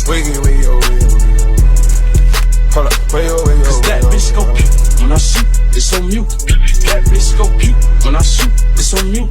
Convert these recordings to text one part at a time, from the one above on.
Hold up, cause that bitch go pew when I shoot, it's on mute. That bitch go pew when I shoot, it's on mute.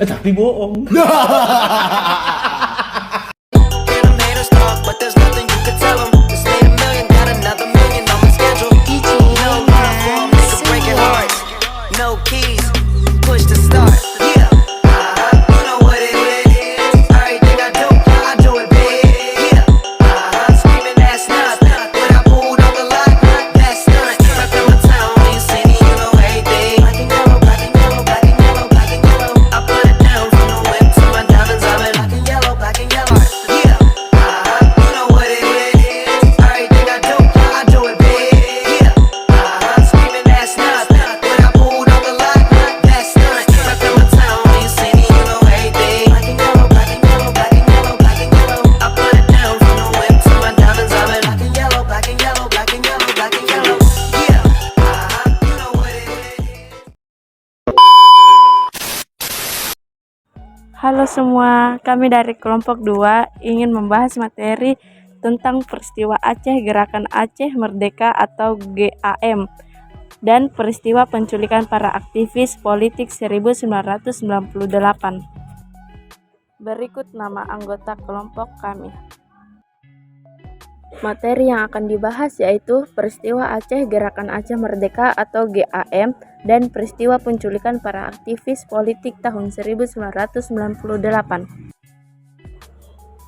Tapi bohong. Halo semua, kami dari kelompok 2 ingin membahas materi tentang peristiwa Aceh, Gerakan Aceh Merdeka atau GAM, dan peristiwa penculikan para aktivis politik 1998. Berikut nama anggota kelompok kami. Materi yang akan dibahas yaitu peristiwa Aceh, Gerakan Aceh Merdeka atau GAM, dan peristiwa penculikan para aktivis politik tahun 1998.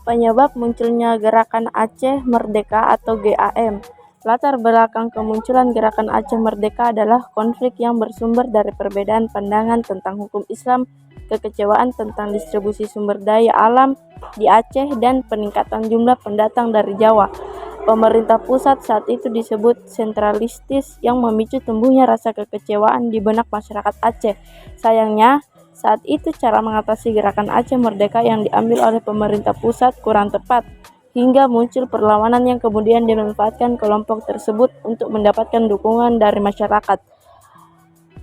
Penyebab munculnya Gerakan Aceh Merdeka atau GAM. Latar belakang kemunculan Gerakan Aceh Merdeka adalah konflik yang bersumber dari perbedaan pandangan tentang hukum Islam, kekecewaan tentang distribusi sumber daya alam di Aceh, dan peningkatan jumlah pendatang dari Jawa. Pemerintah pusat saat itu disebut sentralistis yang memicu tumbuhnya rasa kekecewaan di benak masyarakat Aceh. Sayangnya, saat itu cara mengatasi Gerakan Aceh Merdeka yang diambil oleh pemerintah pusat kurang tepat, hingga muncul perlawanan yang kemudian dimanfaatkan kelompok tersebut untuk mendapatkan dukungan dari masyarakat.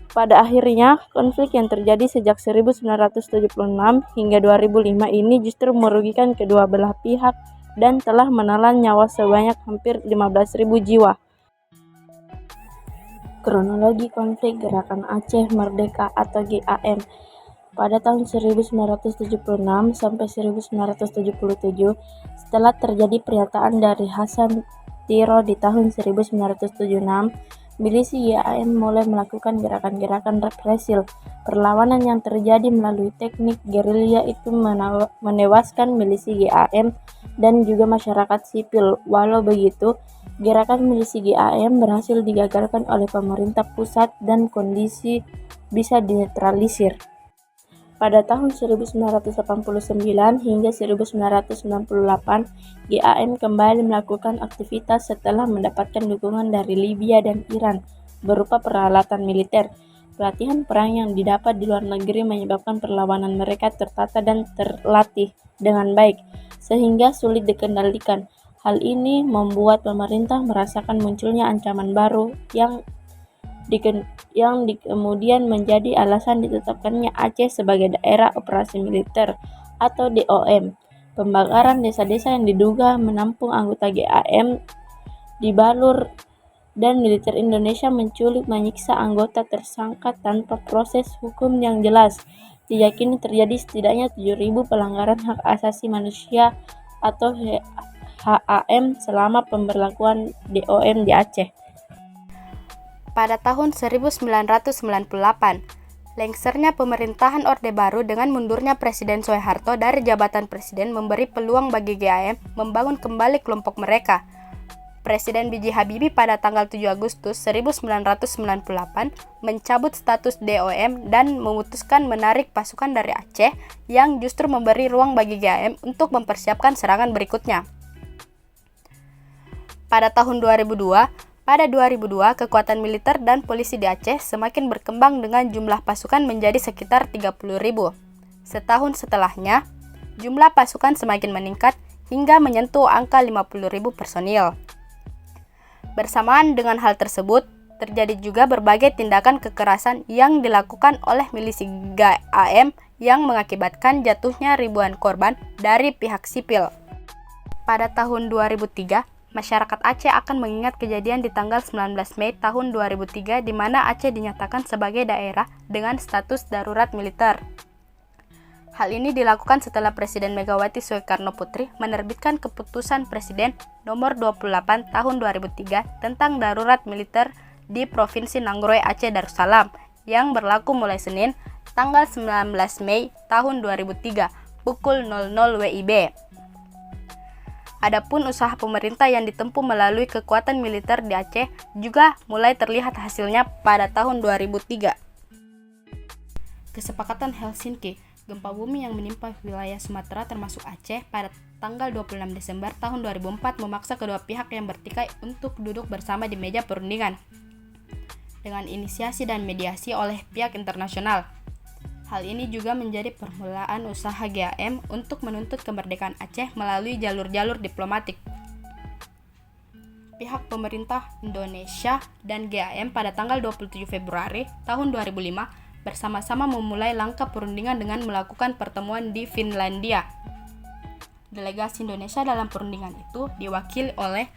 Pada akhirnya, konflik yang terjadi sejak 1976 hingga 2005 ini justru merugikan kedua belah pihak dan telah menelan nyawa sebanyak hampir 15.000 jiwa. Kronologi konflik Gerakan Aceh Merdeka atau GAM. Pada tahun 1976 sampai 1977, setelah terjadi pernyataan dari Hasan Tiro di tahun 1976, milisi GAM mulai melakukan gerakan-gerakan represil. Perlawanan yang terjadi melalui teknik gerilya itu menewaskan milisi GAM dan juga masyarakat sipil. Walau begitu, gerakan milisi GAM berhasil digagalkan oleh pemerintah pusat dan kondisi bisa dinetralisir. Pada tahun 1989 hingga 1998, GAM kembali melakukan aktivitas setelah mendapatkan dukungan dari Libya dan Iran berupa peralatan militer. Pelatihan perang yang didapat di luar negeri menyebabkan perlawanan mereka tertata dan terlatih dengan baik, sehingga sulit dikendalikan. Hal ini membuat pemerintah merasakan munculnya ancaman baru yang kemudian menjadi alasan ditetapkannya Aceh sebagai daerah operasi militer atau DOM. Pembakaran desa-desa yang diduga menampung anggota GAM dibalur, dan militer Indonesia menculik menyiksa anggota tersangka tanpa proses hukum yang jelas. Diyakini terjadi setidaknya 7.000 pelanggaran hak asasi manusia atau HAM selama pemberlakuan DOM di Aceh. Pada tahun 1998, lengsernya pemerintahan Orde Baru dengan mundurnya Presiden Soeharto dari jabatan presiden memberi peluang bagi GAM membangun kembali kelompok mereka. Presiden B.J. Habibie pada tanggal 7 Agustus 1998 mencabut status DOM dan memutuskan menarik pasukan dari Aceh, yang justru memberi ruang bagi GAM untuk mempersiapkan serangan berikutnya. Pada 2002, kekuatan militer dan polisi di Aceh semakin berkembang dengan jumlah pasukan menjadi sekitar 30.000. Setahun setelahnya, jumlah pasukan semakin meningkat hingga menyentuh angka 50.000 personil. Bersamaan dengan hal tersebut, terjadi juga berbagai tindakan kekerasan yang dilakukan oleh milisi GAM yang mengakibatkan jatuhnya ribuan korban dari pihak sipil. Pada tahun 2003, masyarakat Aceh akan mengingat kejadian di tanggal 19 Mei tahun 2003 di mana Aceh dinyatakan sebagai daerah dengan status darurat militer. Hal ini dilakukan setelah Presiden Megawati Soekarno Putri menerbitkan keputusan Presiden nomor 28 tahun 2003 tentang darurat militer di Provinsi Nanggoroe Aceh Darussalam yang berlaku mulai Senin tanggal 19 Mei tahun 2003 pukul 00 WIB. Adapun usaha pemerintah yang ditempuh melalui kekuatan militer di Aceh juga mulai terlihat hasilnya pada tahun 2003. Kesepakatan Helsinki, gempa bumi yang menimpa wilayah Sumatera termasuk Aceh pada tanggal 26 Desember tahun 2004 memaksa kedua pihak yang bertikai untuk duduk bersama di meja perundingan dengan inisiasi dan mediasi oleh pihak internasional. Hal ini juga menjadi permulaan usaha GAM untuk menuntut kemerdekaan Aceh melalui jalur-jalur diplomatik. Pihak pemerintah Indonesia dan GAM pada tanggal 27 Februari tahun 2005 bersama-sama memulai langkah perundingan dengan melakukan pertemuan di Finlandia. Delegasi Indonesia dalam perundingan itu diwakili oleh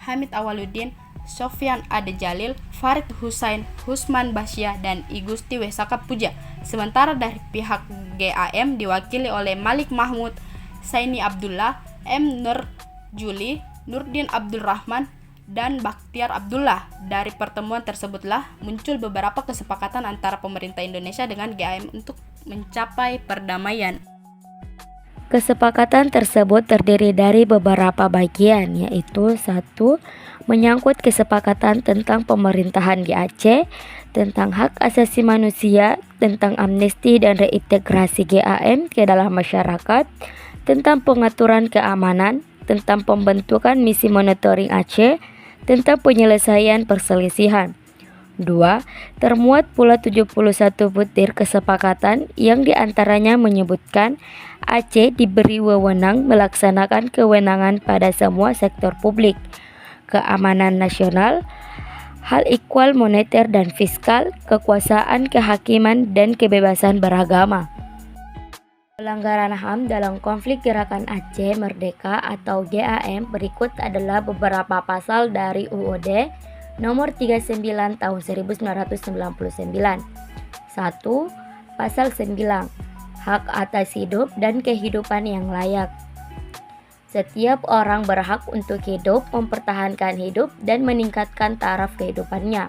Hamid Awaluddin, Sofyan Ade Jalil, Farid Husain, Husman Basya, dan I Gusti Wesaka Puja. Sementara dari pihak GAM diwakili oleh Malik Mahmud, Saini Abdullah, M. Nur Juli, Nurdin Abdul Rahman, dan Bakhtiar Abdullah. Dari pertemuan tersebutlah muncul beberapa kesepakatan antara pemerintah Indonesia dengan GAM untuk mencapai perdamaian. Kesepakatan tersebut terdiri dari beberapa bagian, yaitu 1. Menyangkut kesepakatan tentang pemerintahan di Aceh, tentang hak asasi manusia, tentang amnesti dan reintegrasi GAM ke dalam masyarakat, tentang pengaturan keamanan, tentang pembentukan misi monitoring Aceh, tentang penyelesaian perselisihan. 2. Termuat pula 71 butir kesepakatan yang diantaranya menyebutkan Aceh diberi wewenang melaksanakan kewenangan pada semua sektor publik, keamanan nasional, hal ikhwal moneter dan fiskal, kekuasaan kehakiman, dan kebebasan beragama. Pelanggaran HAM dalam konflik Gerakan Aceh Merdeka atau GAM berikut adalah beberapa pasal dari UUD nomor 39 tahun 1999. 1. Pasal 9. Hak atas hidup dan kehidupan yang layak. Setiap orang berhak untuk hidup, mempertahankan hidup, dan meningkatkan taraf kehidupannya.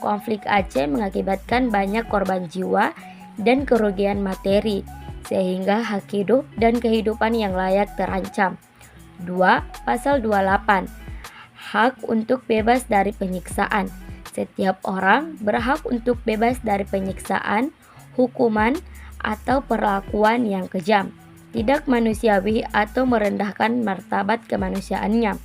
Konflik Aceh mengakibatkan banyak korban jiwa dan kerugian materi, sehingga hak hidup dan kehidupan yang layak terancam. 2. Pasal 28. Hak untuk bebas dari penyiksaan. Setiap orang berhak untuk bebas dari penyiksaan, hukuman, atau perlakuan yang kejam, tidak manusiawi atau merendahkan martabat kemanusiaannya.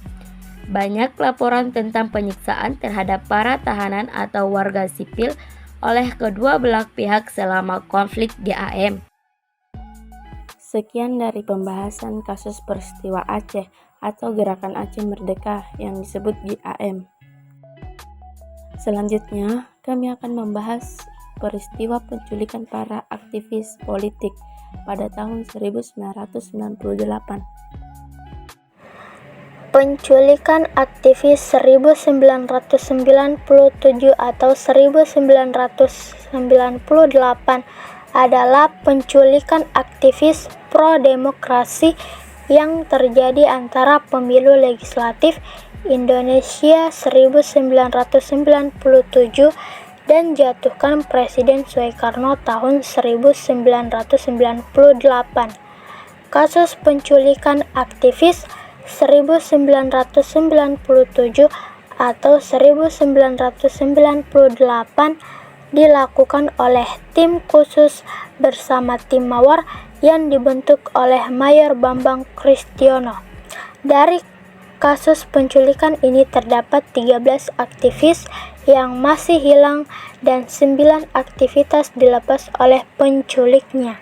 Banyak laporan tentang penyiksaan terhadap para tahanan atau warga sipil oleh kedua belah pihak selama konflik GAM. Sekian dari pembahasan kasus peristiwa Aceh atau Gerakan Aceh Merdeka yang disebut GAM. Selanjutnya, kami akan membahas peristiwa penculikan para aktivis politik pada tahun 1998. Penculikan aktivis 1997 atau 1998 adalah penculikan aktivis pro-demokrasi yang terjadi antara pemilu legislatif Indonesia 1997 dan jatuhkan Presiden Soekarno tahun 1998. Kasus penculikan aktivis 1997 atau 1998 dilakukan oleh tim khusus bersama tim Mawar yang dibentuk oleh Mayor Bambang Kristiono. Dari kasus penculikan ini terdapat 13 aktivis yang masih hilang dan 9 aktivitas dilepas oleh penculiknya.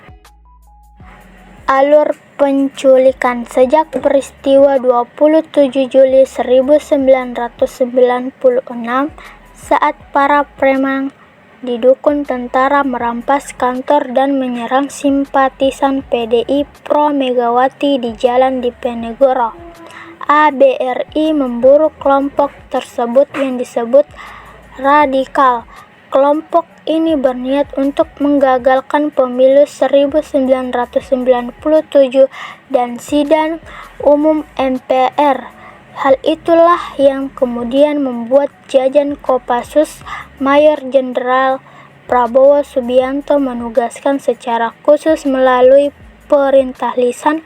Alur penculikan sejak peristiwa 27 Juli 1996 saat para preman di dukun tentara merampas kantor dan menyerang simpatisan PDI pro Megawati di Jalan Diponegoro. ABRI memburu kelompok tersebut yang disebut radikal. Kelompok ini berniat untuk menggagalkan pemilu 1997 dan sidang umum MPR. Hal itulah yang kemudian membuat Jajan Kopassus Mayor Jenderal Prabowo Subianto menugaskan secara khusus melalui perintah lisan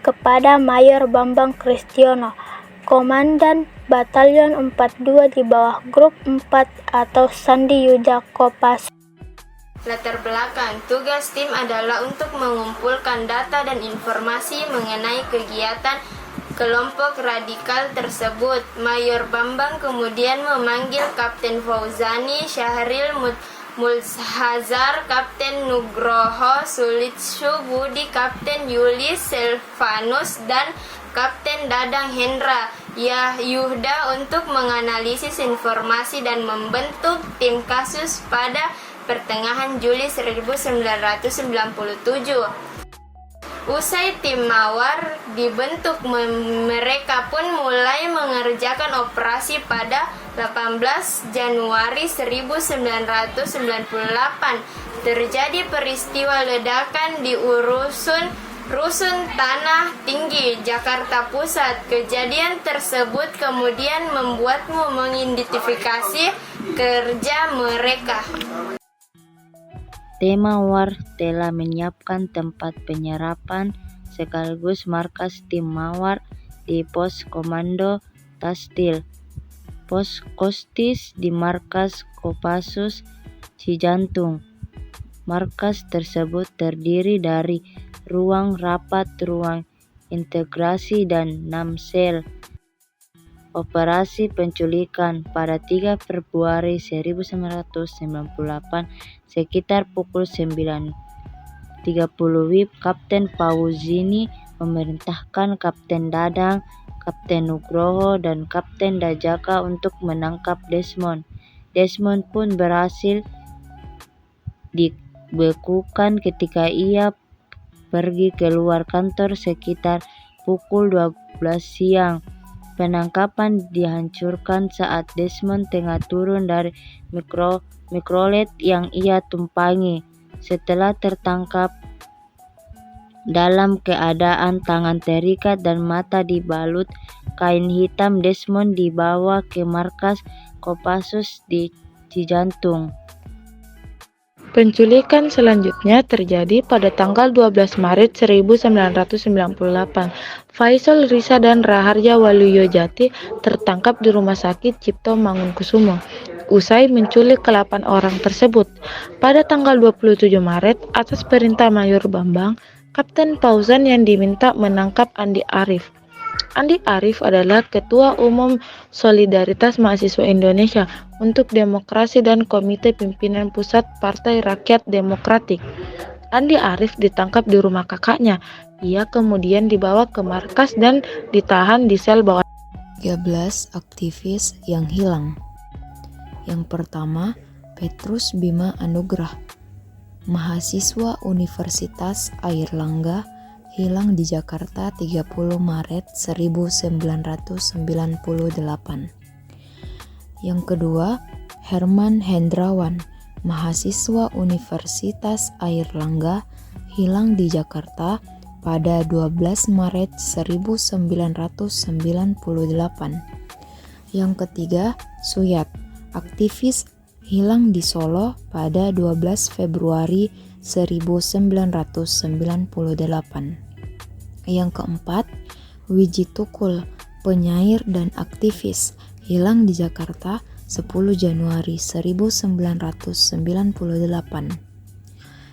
kepada Mayor Bambang Kristiono, Komandan Batalion 42 di bawah Grup 4 atau Sandi Yuda Kopassus. Latar belakang tugas tim adalah untuk mengumpulkan data dan informasi mengenai kegiatan kelompok radikal tersebut. Mayor Bambang kemudian memanggil Kapten Fauzani Syahril Mulhazar, Kapten Nugroho Sulitshu Budi, Kapten Yulis Selvanus, dan Kapten Dadang Hendra Yuhda untuk menganalisis informasi dan membentuk tim kasus pada pertengahan Juli 1997. Usai tim Mawar dibentuk, mereka pun mulai mengerjakan operasi pada 18 Januari 1998. Terjadi peristiwa ledakan di Rusun Tanah Tinggi, Jakarta Pusat. Kejadian tersebut kemudian membuatmu mengidentifikasi kerja mereka. Tim Mawar telah menyiapkan tempat penyerapan sekaligus markas tim Mawar di Pos Komando Tastil, Pos Kostis di Markas Kopassus Cijantung. Markas tersebut terdiri dari ruang rapat, ruang integrasi, dan 6 sel. Operasi penculikan pada 3 Februari 1998 sekitar pukul 9.30 WIB, Kapten Fauzini memerintahkan Kapten Dadang, Kapten Nugroho, dan Kapten Dajaka untuk menangkap Desmond. Desmond pun berhasil dibekukan ketika ia pergi keluar kantor sekitar pukul 12 siang. Penangkapan dihancurkan saat Desmond tengah turun dari mikrolet yang ia tumpangi. Setelah tertangkap dalam keadaan tangan terikat dan mata dibalut kain hitam, Desmond dibawa ke markas Kopassus di Cijantung. Penculikan selanjutnya terjadi pada tanggal 12 Maret 1998. Faisal Risa dan Raharja Waluyojati tertangkap di Rumah Sakit Cipto Mangunkusumo usai menculik ke-8 orang tersebut. Pada tanggal 27 Maret, atas perintah Mayor Bambang, Kapten Fauzan yang diminta menangkap Andi Arief. Andi Arief adalah Ketua Umum Solidaritas Mahasiswa Indonesia untuk Demokrasi dan Komite Pimpinan Pusat Partai Rakyat Demokratik. Andi Arief ditangkap di rumah kakaknya. Ia kemudian dibawa ke markas dan ditahan di sel bawah. 13 aktivis yang hilang. Yang pertama, Petrus Bima Anugrah, mahasiswa Universitas Airlangga, hilang di Jakarta 30 Maret 1998. Yang kedua, Herman Hendrawan, mahasiswa Universitas Airlangga, hilang di Jakarta pada 12 Maret 1998. Yang ketiga, Suyat, aktivis, hilang di Solo pada 12 Februari 1998. Yang keempat, Wiji Tukul, penyair dan aktivis, hilang di Jakarta 10 Januari 1998.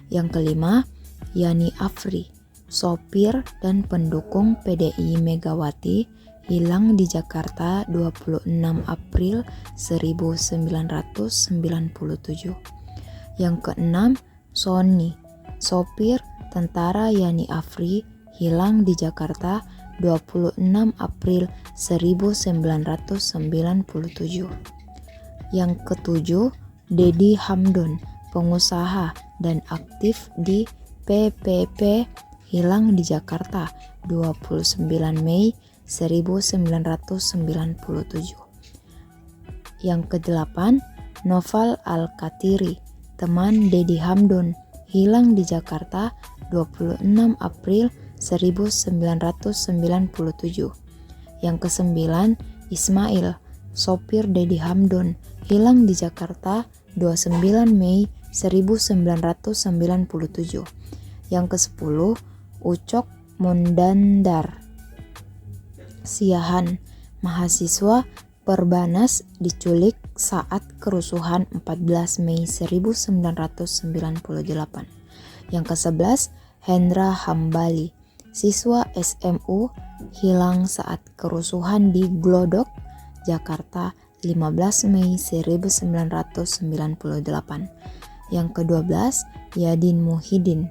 Yang kelima, Yani Afri, sopir dan pendukung PDI Megawati, hilang di Jakarta 26 April 1997. Yang keenam, Sony, sopir tentara Yani Afri, hilang di Jakarta 26 April 1997. Yang ketujuh, Dedi Hamdon, pengusaha dan aktif di PPP, hilang di Jakarta 29 Mei 1997. Yang ke-8, Noval Al-Katiri, teman Dedi Hamdun, hilang di Jakarta 26 April 1997. Yang ke-9, Ismail, sopir Dedi Hamdun, hilang di Jakarta 29 Mei 1997. Yang ke-10, Ucok Mondandar Siahan, mahasiswa Perbanas, diculik saat kerusuhan 14 Mei 1998. Yang ke-11, Hendra Hambali, siswa SMU, hilang saat kerusuhan di Glodok, Jakarta 15 Mei 1998. Yang ke-12, Yadin Muhyiddin,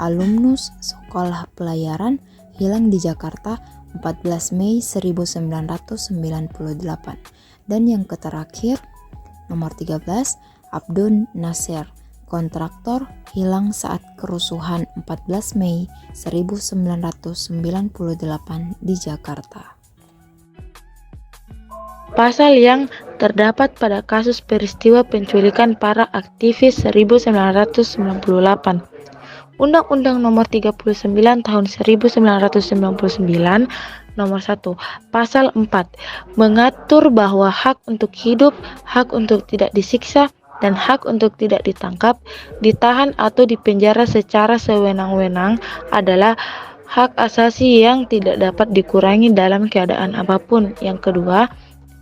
alumnus Sekolah Pelayaran, hilang di Jakarta 14 Mei 1998. Dan yang terakhir, nomor 13, Abdun Nasir, kontraktor, hilang saat kerusuhan 14 Mei 1998 di Jakarta. Pasal yang terdapat pada kasus peristiwa penculikan para aktivis 1998. Undang-Undang Nomor 39 Tahun 1999 Nomor 1, Pasal 4 mengatur bahwa hak untuk hidup, hak untuk tidak disiksa, dan hak untuk tidak ditangkap, ditahan atau dipenjara secara sewenang-wenang adalah hak asasi yang tidak dapat dikurangi dalam keadaan apapun. Yang kedua,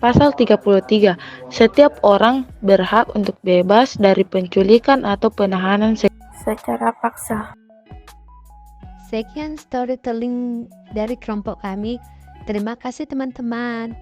Pasal 33, setiap orang berhak untuk bebas dari penculikan atau penahanan secara paksa. Sekian storytelling dari kelompok kami. Terima kasih teman-teman.